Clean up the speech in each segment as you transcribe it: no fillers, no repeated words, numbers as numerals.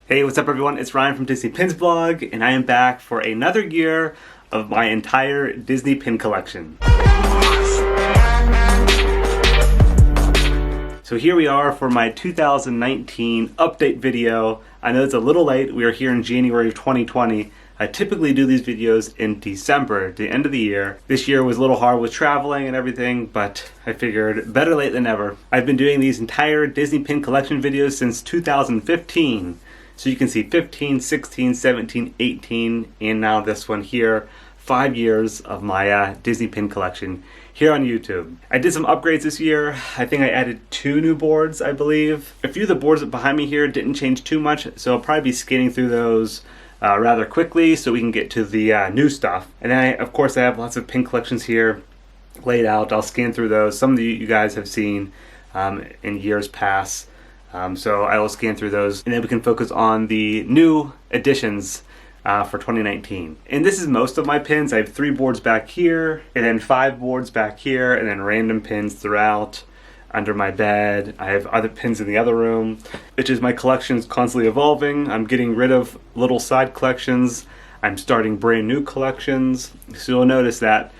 Hey, what's up everyone? It's Ryan from Disney Pins blog, and I am back for another year of my entire Disney pin collection. So here we are for my 2019 update video. I know it's a little late, we are here in January of 2020. I typically do these videos in December, the end of the year. This year was a little hard with traveling and everything, but I figured better late than never. I've been doing these entire Disney pin collection videos since 2015. So you can see 15, 16, 17, 18, and now this one here. 5 years of my Disney pin collection here on YouTube. I did some upgrades this year. I think I added 2 new boards, I believe. A few of the boards behind me here didn't change too much, so I'll probably be scanning through those rather quickly so we can get to the new stuff. And then of course I have lots of pin collections here laid out. I'll scan through those. Some of you guys have seen in years past. So I will scan through those, and then we can focus on the new additions for 2019. And this is most of my pins. I have 3 boards back here, and then 5 boards back here, and then random pins throughout under my bed. I have other pins in the other room, which is my collection's constantly evolving. I'm getting rid of little side collections. I'm starting brand new collections. So you'll notice that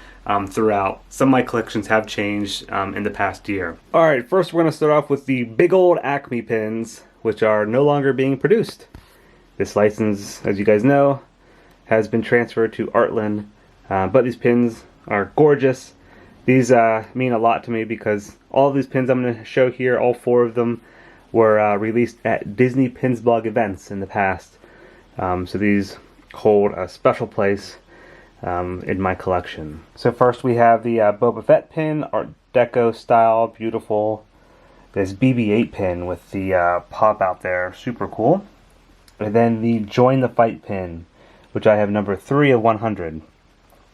throughout. Some of my collections have changed in the past year. Alright, first we're going to start off with the big old Acme pins, which are no longer being produced. This license, as you guys know, has been transferred to Artland, but these pins are gorgeous. These mean a lot to me because all of these pins I'm going to show here, all 4 of them, were released at Disney Pins blog events in the past. So these hold a special place in my collection. So first we have the Boba Fett pin, Art Deco style, beautiful. This BB-8 pin with the pop out there, super cool. And then the Join the Fight pin, which I have number 3 of 100.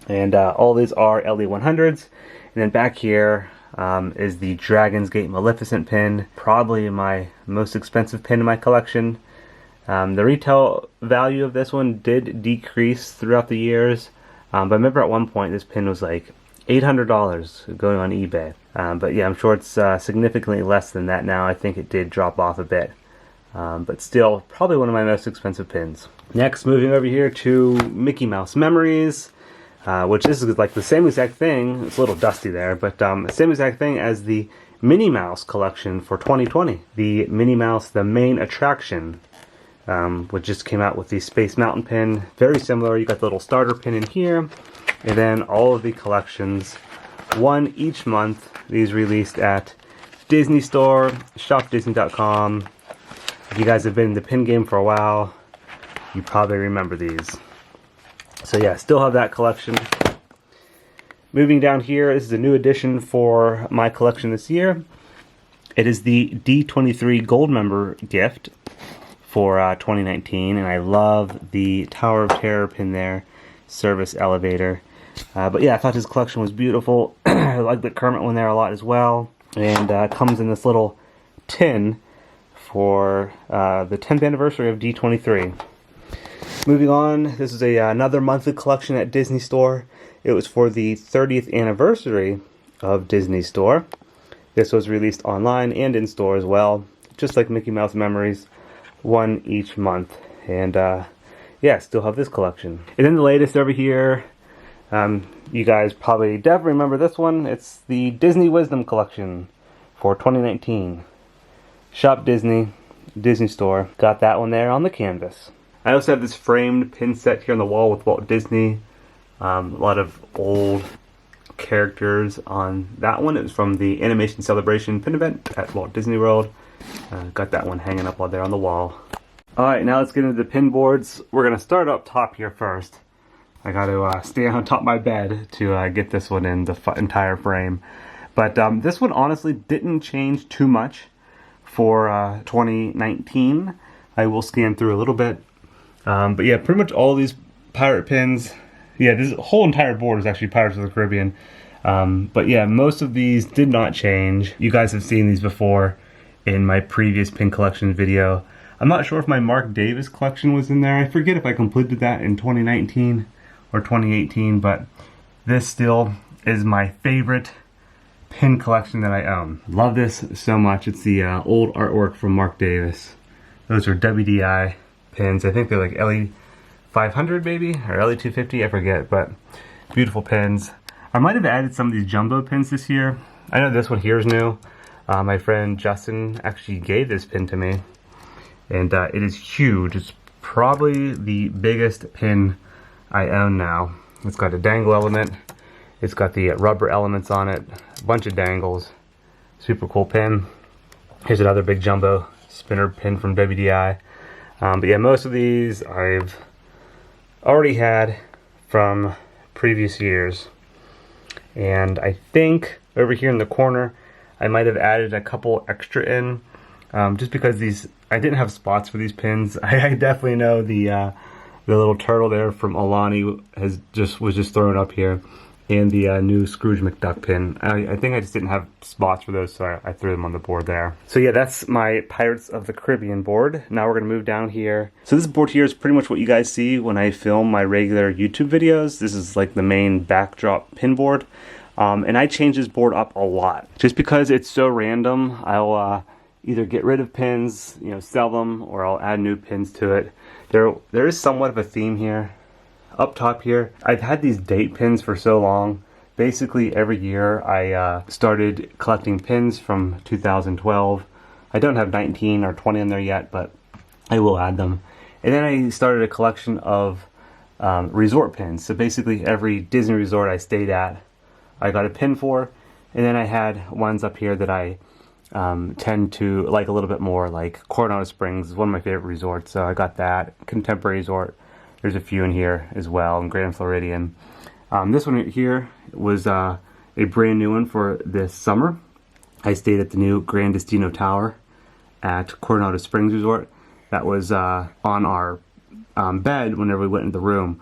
And all these are LE100s. And then back here is the Dragon's Gate Maleficent pin, probably my most expensive pin in my collection. The retail value of this one did decrease throughout the years. But I remember at one point this pin was like $800 going on eBay. But yeah, I'm sure it's significantly less than that now. I think it did drop off a bit. But still, probably one of my most expensive pins. Next, moving over here to Mickey Mouse Memories, which this is like the same exact thing. It's a little dusty there, but the same exact thing as the Minnie Mouse collection for 2020. The Minnie Mouse, the main attraction, which just came out with the Space Mountain pin. Very similar. You got the little starter pin in here, and then all of the collections, one each month. These released at Disney Store, shopdisney.com. If you guys have been in the pin game for a while, you probably remember these. So yeah, still have that collection. Moving down here, this is a new addition for my collection this year. It is the D23 Gold Member gift for 2019, and I love the Tower of Terror pin there, service elevator. But yeah, I thought this collection was beautiful. I like the Kermit one there a lot as well, and comes in this little tin for the 10th anniversary of D23. Moving on, this is another monthly collection at Disney Store. It was for the 30th anniversary of Disney Store. This was released online and in store as well, just like Mickey Mouse Memories, one each month. And yeah, still have this collection. And then the latest over here, you guys probably definitely remember this one. It's the Disney Wisdom Collection for 2019. Shop Disney, Disney Store. Got that one there on the canvas. I also have this framed pin set here on the wall with Walt Disney. A lot of old characters on that one. It was from the Animation Celebration pin event at Walt Disney World. Got that one hanging up there on the wall. Alright, now let's get into the pin boards. We're going to start up top here first. I got to stand on top of my bed to get this one in the entire frame. But this one honestly didn't change too much for 2019. I will scan through a little bit. But yeah, pretty much all these pirate pins. Yeah, this whole entire board is actually Pirates of the Caribbean. But yeah, most of these did not change. You guys have seen these before in my previous pin collection video. I'm not sure if my Mark Davis collection was in there. I forget if I completed that in 2019 or 2018, but this still is my favorite pin collection that I own. Love this so much. It's the old artwork from Mark Davis. Those are WDI pins. I think they're like LE 500 maybe, or LE 250, I forget, but beautiful pins. I might have added some of these jumbo pins this year. I know this one here is new. My friend Justin actually gave this pin to me, and it is huge. It's probably the biggest pin I own now. It's got a dangle element. It's got the rubber elements on it. A bunch of dangles. Super cool pin. Here's another big jumbo spinner pin from WDI. But yeah, most of these I've already had from previous years. And I think over here in the corner, I might have added a couple extra in. Just because these, I didn't have spots for these pins. I definitely know the little turtle there from Alani was just thrown up here, and the new Scrooge McDuck pin. I think I just didn't have spots for those, so I threw them on the board there. So yeah, that's my Pirates of the Caribbean board. Now we're gonna move down here. So this board here is pretty much what you guys see when I film my regular YouTube videos. This is like the main backdrop pin board. And I change this board up a lot. Just because it's so random, I'll either get rid of pins, you know, sell them, or I'll add new pins to it. There is somewhat of a theme here. Up top here, I've had these date pins for so long. Basically every year I started collecting pins from 2012. I don't have 19 or 20 in there yet, but I will add them. And then I started a collection of resort pins. So basically every Disney resort I stayed at, I got a pin for. And then I had ones up here that I tend to like a little bit more, like Coronado Springs is one of my favorite resorts, so I got that. Contemporary Resort, there's a few in here as well, and Grand Floridian. This one here was a brand new one for this summer. I stayed at the new Grand Destino Tower at Coronado Springs Resort. That was on our bed whenever we went into the room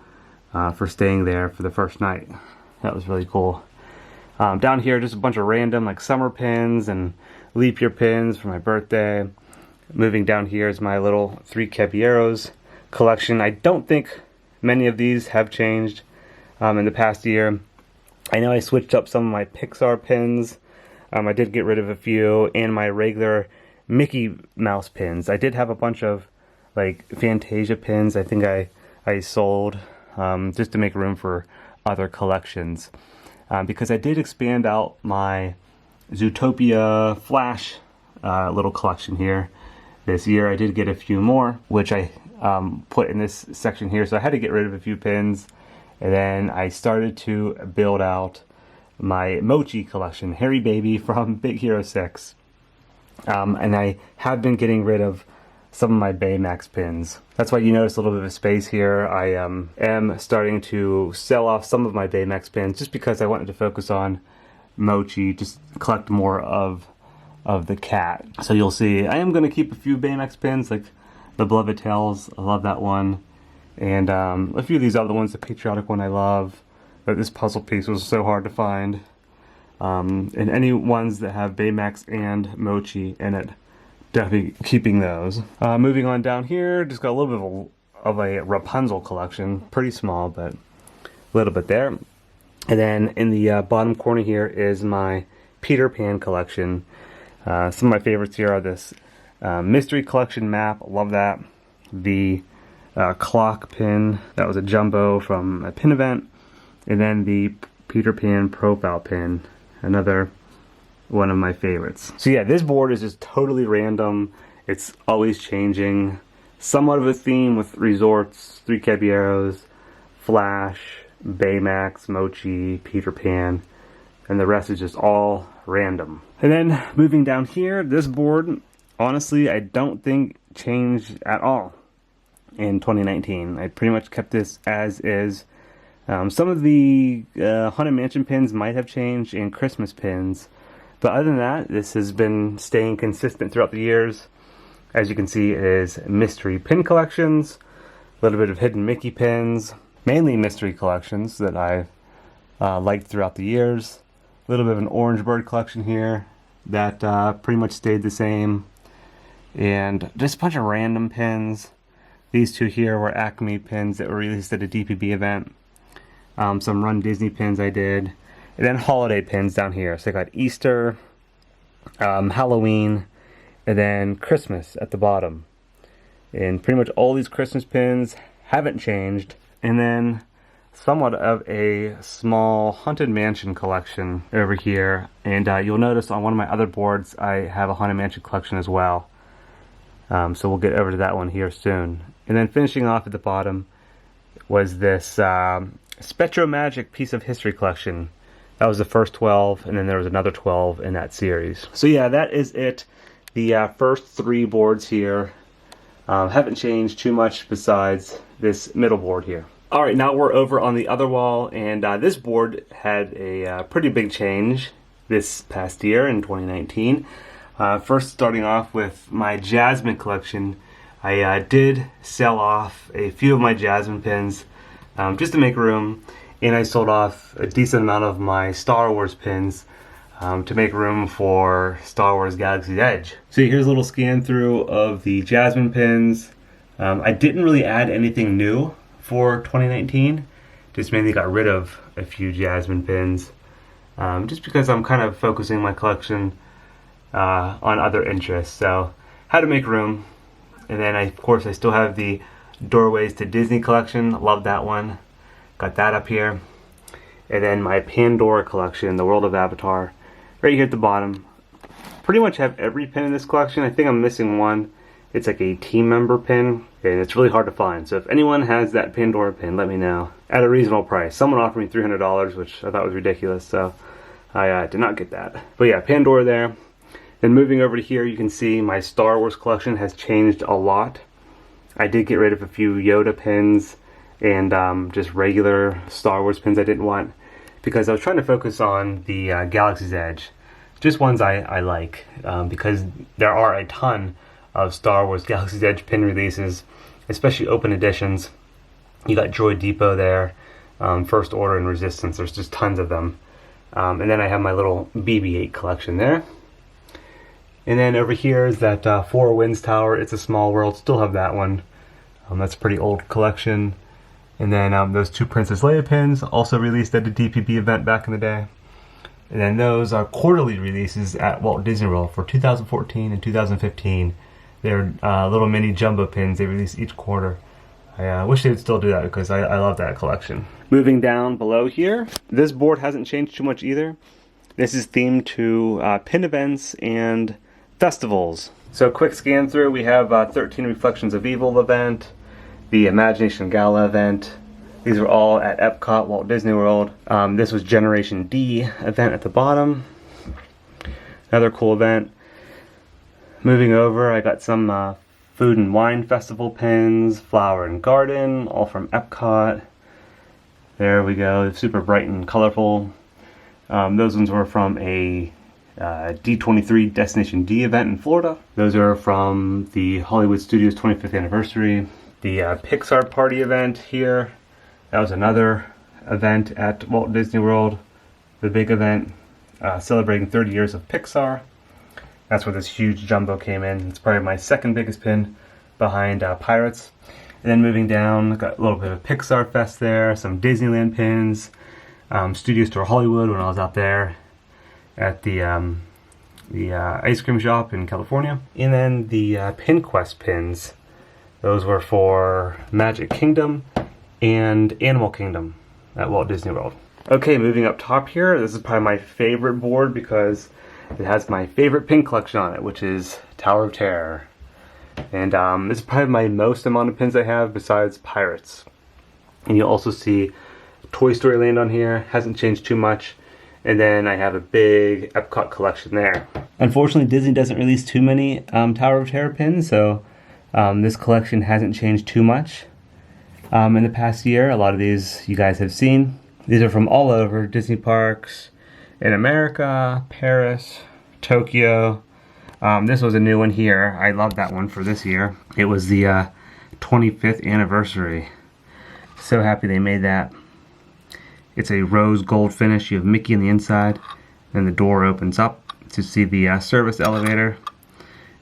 for staying there for the first night. That was really cool. Down here, just a bunch of random like summer pins and leap year pins for my birthday. Moving down here is my little 3 Caballeros collection. I don't think many of these have changed in the past year. I know I switched up some of my Pixar pins. I did get rid of a few, and my regular Mickey Mouse pins. I did have a bunch of like Fantasia pins. I think I sold just to make room for other collections. Because I did expand out my Zootopia Flash little collection here this year. I did get a few more, which I put in this section here, so I had to get rid of a few pins. And then I started to build out my Mochi collection, Harry Baby from Big Hero 6. And I have been getting rid of some of my Baymax pins. That's why you notice a little bit of space here. I am starting to sell off some of my Baymax pins just because I wanted to focus on Mochi, just collect more of the cat. So you'll see I am going to keep a few Baymax pins, like the Beloved Tales. I love that one. And a few of these other ones, the patriotic one I love. But this puzzle piece was so hard to find. And any ones that have Baymax and Mochi in it, definitely keeping those. Moving on down here, just got a little bit of a Rapunzel collection. Pretty small, but a little bit there. And then in the bottom corner here is my Peter Pan collection. Some of my favorites here are this Mystery Collection map. Love that. The clock pin. That was a jumbo from a pin event. And then the Peter Pan profile pin. Another one of my favorites. So yeah, this board is just totally random. It's always changing. Somewhat of a theme with resorts, 3 Caballeros, Flash, Baymax, Mochi, Peter Pan, and the rest is just all random. And then moving down here, this board, honestly, I don't think changed at all in 2019. I pretty much kept this as is. Some of the Haunted Mansion pins might have changed, and Christmas pins. But other than that, this has been staying consistent throughout the years. As you can see, it is mystery pin collections, a little bit of hidden Mickey pins, mainly mystery collections that I've liked throughout the years. A little bit of an Orange Bird collection here that pretty much stayed the same. And just a bunch of random pins. These two here were Acme pins that were released at a DPB event. Some Run Disney pins I did. And then holiday pins down here. So I got Easter, Halloween, and then Christmas at the bottom. And pretty much all these Christmas pins haven't changed. And then somewhat of a small Haunted Mansion collection over here. And you'll notice on one of my other boards, I have a Haunted Mansion collection as well. So we'll get over to that one here soon. And then finishing off at the bottom was this Spectro Magic Piece of History collection. That was the first 12, and then there was another 12 in that series. So yeah, that is it. The first 3 boards here haven't changed too much besides this middle board here. Alright, now we're over on the other wall, and this board had a pretty big change this past year in 2019. First starting off with my Jasmine collection, I did sell off a few of my Jasmine pins just to make room, and I sold off a decent amount of my Star Wars pins to make room for Star Wars Galaxy's Edge. So here's a little scan through of the Jasmine pins. I didn't really add anything new for 2019, just mainly got rid of a few Jasmine pins, just because I'm kind of focusing my collection on other interests, so had to make room. And then of course I still have the Doorways to Disney collection, love that one, got that up here. And then my Pandora collection, the World of Avatar, right here at the bottom. Pretty much have every pin in this collection. I think I'm missing one. It's like a team member pin, and it's really hard to find. So if anyone has that Pandora pin, let me know. At a reasonable price. Someone offered me $300, which I thought was ridiculous, so I did not get that. But yeah, Pandora there. Then moving over to here, you can see my Star Wars collection has changed a lot. I did get rid of a few Yoda pins and just regular Star Wars pins I didn't want, because I was trying to focus on the Galaxy's Edge. Just ones I like, because there are a ton of Star Wars Galaxy's Edge pin releases, especially open editions. You got Droid Depot there, First Order and Resistance, there's just tons of them. And then I have my little BB-8 collection there. And then over here is that Four Winds Tower, It's a Small World, still have that one. That's a pretty old collection. And then those 2 Princess Leia pins, also released at the DPP event back in the day. And then those are quarterly releases at Walt Disney World for 2014 and 2015. They're little mini jumbo pins they release each quarter. I wish they would still do that, because I love that collection. Moving down below here, this board hasn't changed too much either. This is themed to pin events and festivals. So quick scan through, we have 13 Reflections of Evil event, the Imagination Gala event. These are all at Epcot, Walt Disney World. This was Generation D event at the bottom. Another cool event. Moving over, I got some Food and Wine Festival pins, Flower and Garden, all from Epcot. There we go, super bright and colorful. Those ones were from a D23 Destination D event in Florida. Those are from the Hollywood Studios 25th anniversary. The Pixar Party event here. That was another event at Walt Disney World. The big event celebrating 30 years of Pixar. That's where this huge jumbo came in. It's probably my second biggest pin behind Pirates. And then moving down, got a little bit of Pixar Fest there, some Disneyland pins, Studio Store Hollywood when I was out there at the ice cream shop in California. And then the Pin Quest pins. Those were for Magic Kingdom and Animal Kingdom at Walt Disney World. Okay, moving up top here, this is probably my favorite board because it has my favorite pin collection on it, which is Tower of Terror. And this is probably my most amount of pins I have besides Pirates. And you'll also see Toy Story Land on here, hasn't changed too much. And then I have a big Epcot collection there. Unfortunately, Disney doesn't release too many Tower of Terror pins, so this collection hasn't changed too much in the past year. A lot of these you guys have seen. These are from all over Disney parks in America, Paris, Tokyo. This was a new one here. I love that one for this year. It was the 25th anniversary. So happy they made that. It's a rose gold finish. You have Mickey on the inside, and the door opens up to see the service elevator.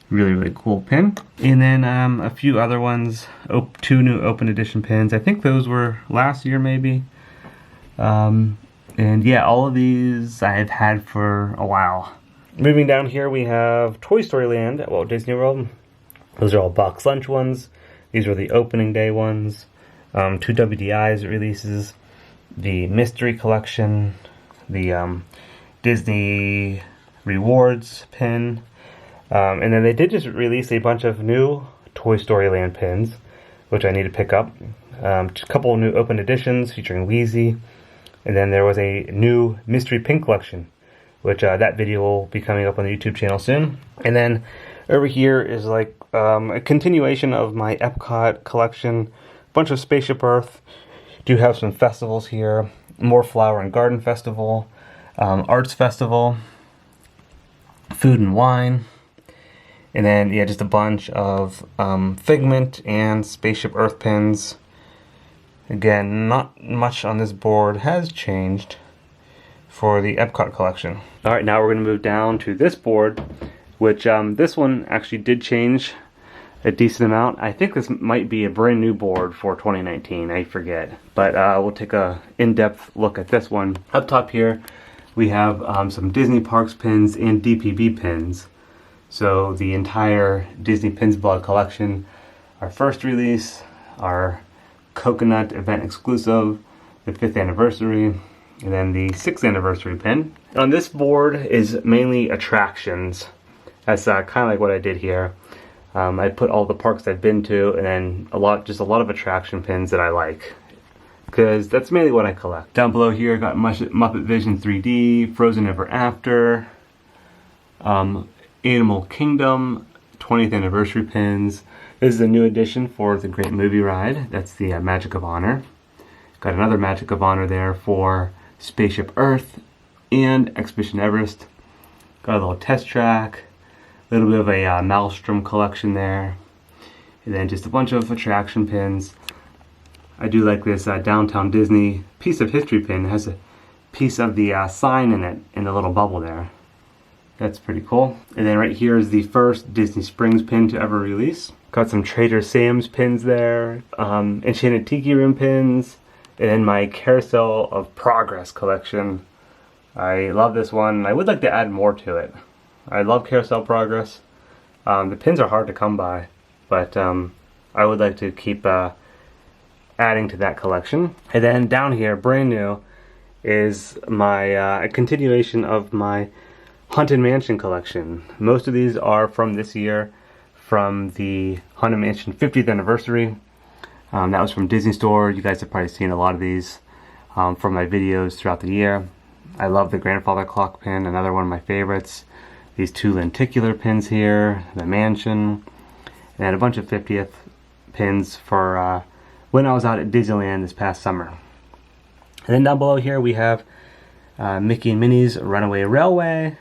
Really, really cool pin. And then a few other ones. Two new open edition pins. I think those were last year maybe. And yeah, all of these I've had for a while. Moving down here we have Toy Story Land at Walt Disney World. Those are all box lunch ones. These were the opening day ones. 2 WDIs releases, the Mystery Collection, the Disney Rewards pin, and then they did just release a bunch of new Toy Story Land pins, which I need to pick up. Just a couple of new open editions featuring Wheezy, and then there was a new Mystery Pin Collection, which that video will be coming up on the YouTube channel soon. And then over here is like a continuation of my Epcot collection, bunch of Spaceship Earth. Do have some festivals here, more Flower and Garden Festival, Arts Festival, Food and Wine, and then yeah, just a bunch of Figment and Spaceship Earth pins. Again, not much on this board has changed for the Epcot collection. Alright, now we're going to move down to this board, which this one actually did change a decent amount. I think this might be a brand new board for 2019, I forget. But we'll take a in-depth look at this one. Up top here, we have some Disney Parks pins and DPB pins. So the entire Disney Pins Blog collection. Our first release, our Coconut event exclusive, the 5th anniversary, and then the 6th anniversary pin. On this board is mainly attractions. That's kind of like what I did here. I put all the parks I've been to, and then just a lot of attraction pins that I like, because that's mainly what I collect. Down below here, I got Muppet Vision 3D, Frozen Ever After, Animal Kingdom 20th anniversary pins. This is a new addition for the Great Movie Ride. That's the Magic of Honor. Got another Magic of Honor there for Spaceship Earth and Expedition Everest. Got a little test track. A little bit of a Maelstrom collection there, and then just a bunch of attraction pins. I do like this Downtown Disney piece of history pin. It has a piece of the sign in it in the little bubble there. That's pretty cool. And then right here is the first Disney Springs pin to ever release. Got some Trader Sam's pins there, Enchanted Tiki Room pins, and then my Carousel of Progress collection. I love this one. I would like to add more to it. I love Carousel Progress. The pins are hard to come by, but I would like to keep adding to that collection. And then down here, brand new, is my a continuation of my Haunted Mansion collection. Most of these are from this year, from the Haunted Mansion 50th anniversary. That was from Disney Store. You guys have probably seen a lot of these from my videos throughout the year. I love the Grandfather Clock pin, another one of my favorites. These 2 lenticular pins here, the Mansion, and a bunch of 50th pins for when I was out at Disneyland this past summer. And then down below here we have Mickey and Minnie's Runaway Railway,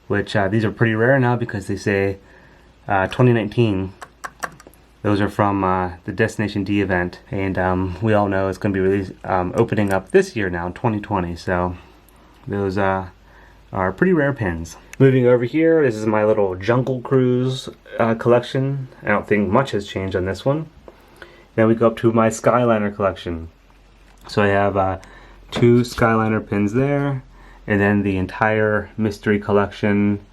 which these are pretty rare now because they say 2019. Those are from the Destination D event, and we all know it's going to be released, opening up this year now, 2020. So those are pretty rare pins. Moving over here, this is my little Jungle Cruise collection. I don't think much has changed on this one. Then we go up to my Skyliner collection. So I have 2 Skyliner pins there, and then the entire Mystery Collection,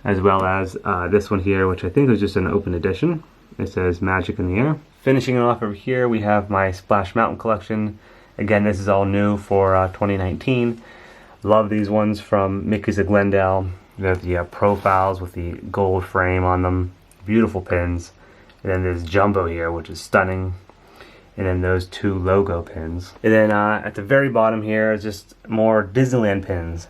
as well as this one here, which I think is just an open edition. It says Magic in the Air. Finishing it off over here, we have my Splash Mountain collection. Again, this is all new for 2019. Love these ones from Mickey's of Glendale. They have the profiles with the gold frame on them. Beautiful pins. And then there's Jumbo here, which is stunning. And then those 2 logo pins. And then at the very bottom here is just more Disneyland pins.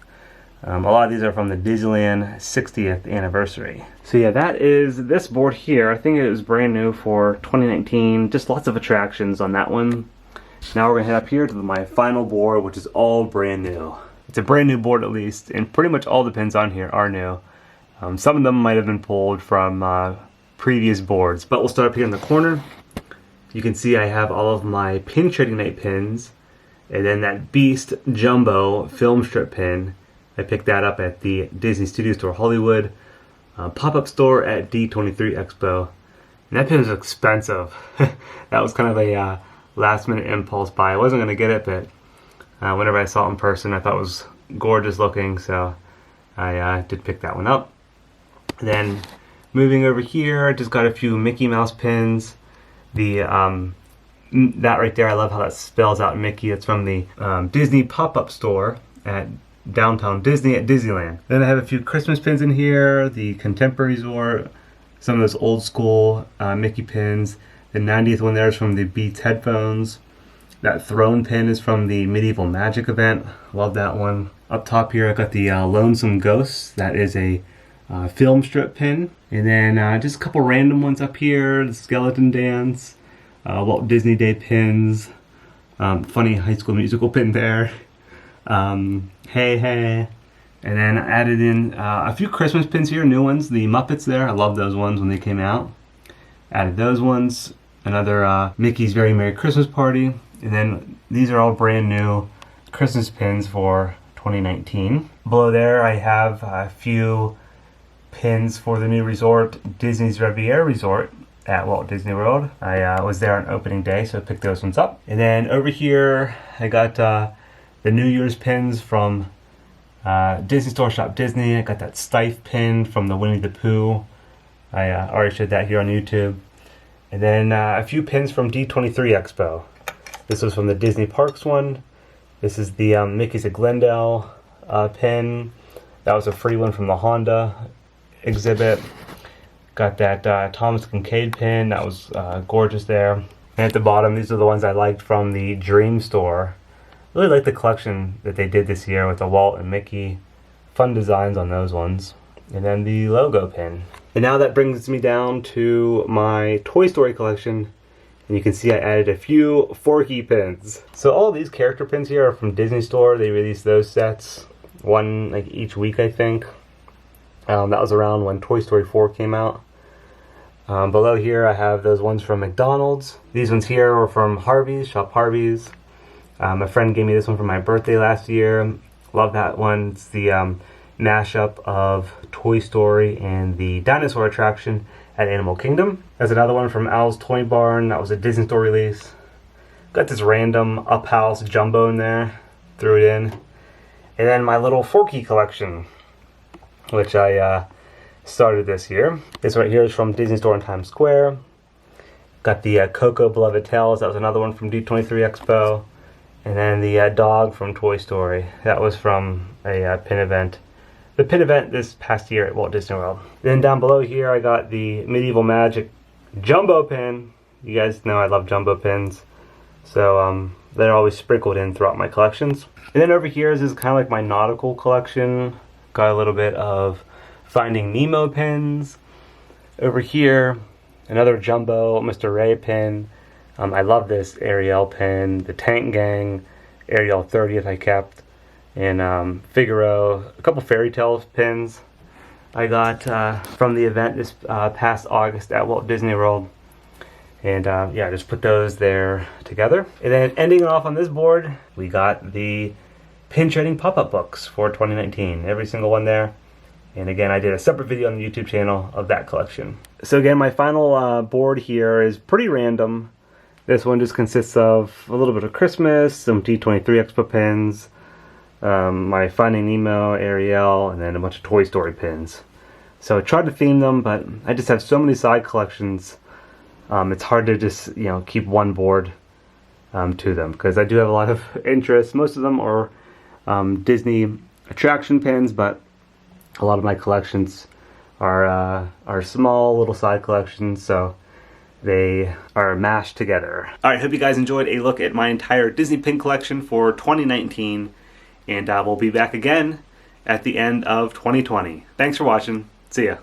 A lot of these are from the Disneyland 60th anniversary. So yeah, that is this board here. I think it was brand new for 2019. Just lots of attractions on that one. Now we're going to head up here to my final board, which is all brand new. It's a brand new board at least, and pretty much all the pins on here are new. Some of them might have been pulled from previous boards, but we'll start up here in the corner. You can see I have all of my Pin Trading Night pins, and then that Beast Jumbo Filmstrip pin. I picked that up at the Disney Studio Store Hollywood pop-up store at D23 Expo. And that pin is expensive. That was kind of a last minute impulse buy. I wasn't going to get it, but whenever I saw it in person, I thought it was gorgeous looking, so I did pick that one up. Then moving over here, I just got a few Mickey Mouse pins. The that right there, I love how that spells out Mickey. It's from the Disney pop-up store at Downtown Disney at Disneyland. Then I have a few Christmas pins in here, the Contemporary Resort, some of those old school Mickey pins. The 90th one there is from the Beats headphones. That throne pin is from the Medieval Magic event. Love that one. Up top here I got the Lonesome Ghosts. That is a Filmstrip pin. And then just a couple random ones up here. The Skeleton Dance, Walt Disney Day pins, funny High School Musical pin there. Hey Hey. And then I added in a few Christmas pins here, new ones. The Muppets there, I love those ones when they came out. Added those ones. Another Mickey's Very Merry Christmas Party. And then these are all brand new Christmas pins for 2019. Below there I have a few pins for the new resort, Disney's Riviera Resort at Walt Disney World. I was there on opening day, so I picked those ones up. And then over here I got the New Year's pins from Disney Store Shop Disney. I got that Stife pin from the Winnie the Pooh. I already showed that here on YouTube. And then a few pins from D23 Expo. This was from the Disney Parks one. This is the Mickey's at Glendale pin. That was a free one from the Honda exhibit. Got that Thomas Kincaid pin. That was gorgeous there. And at the bottom, these are the ones I liked from the Dream Store. Really like the collection that they did this year with the Walt and Mickey. Fun designs on those ones. And then the logo pin. And now that brings me down to my Toy Story collection. And you can see I added a few Forky pins. So all these character pins here are from Disney Store. They released those sets, one like each week I think. That was around when Toy Story 4 came out. Below here I have those ones from McDonald's. These ones here were from Harvey's, Shop Harvey's. A friend gave me this one for my birthday last year. Love that one. It's the mashup of Toy Story and the dinosaur attraction at Animal Kingdom. There's another one from Al's Toy Barn. That was a Disney Store release. Got this random Up House jumbo in there. Threw it in. And then my little Forky collection, which I started this year. This right here is from Disney Store in Times Square. Got the Coco Beloved Tales. That was another one from D23 Expo. And then the dog from Toy Story. That was from a pin event. The pin event this past year at Walt Disney World. Then down below here I got the Medieval Magic jumbo pin. You guys know I love jumbo pins. So they're always sprinkled in throughout my collections. And then over here is kind of like my nautical collection. Got a little bit of Finding Nemo pins. Over here, another jumbo Mr. Ray pin. I love this Ariel pin. The Tank Gang Ariel 30th I kept. And Figaro, a couple Fairy Tale pins I got from the event this past August at Walt Disney World. And yeah, just put those there together. And then ending off on this board, we got the pin trading pop-up books for 2019. Every single one there. And again, I did a separate video on the YouTube channel of that collection. So again, my final board here is pretty random. This one just consists of a little bit of Christmas, some D23 Expo pins, my Finding Nemo, Ariel, and then a bunch of Toy Story pins. So I tried to theme them, but I just have so many side collections. It's hard to just keep one board to them, because I do have a lot of interest. Most of them are Disney attraction pins, but a lot of my collections are small little side collections, so they are mashed together. Alright, hope you guys enjoyed a look at my entire Disney pin collection for 2019, and we'll be back again at the end of 2020. Thanks for watching. See ya.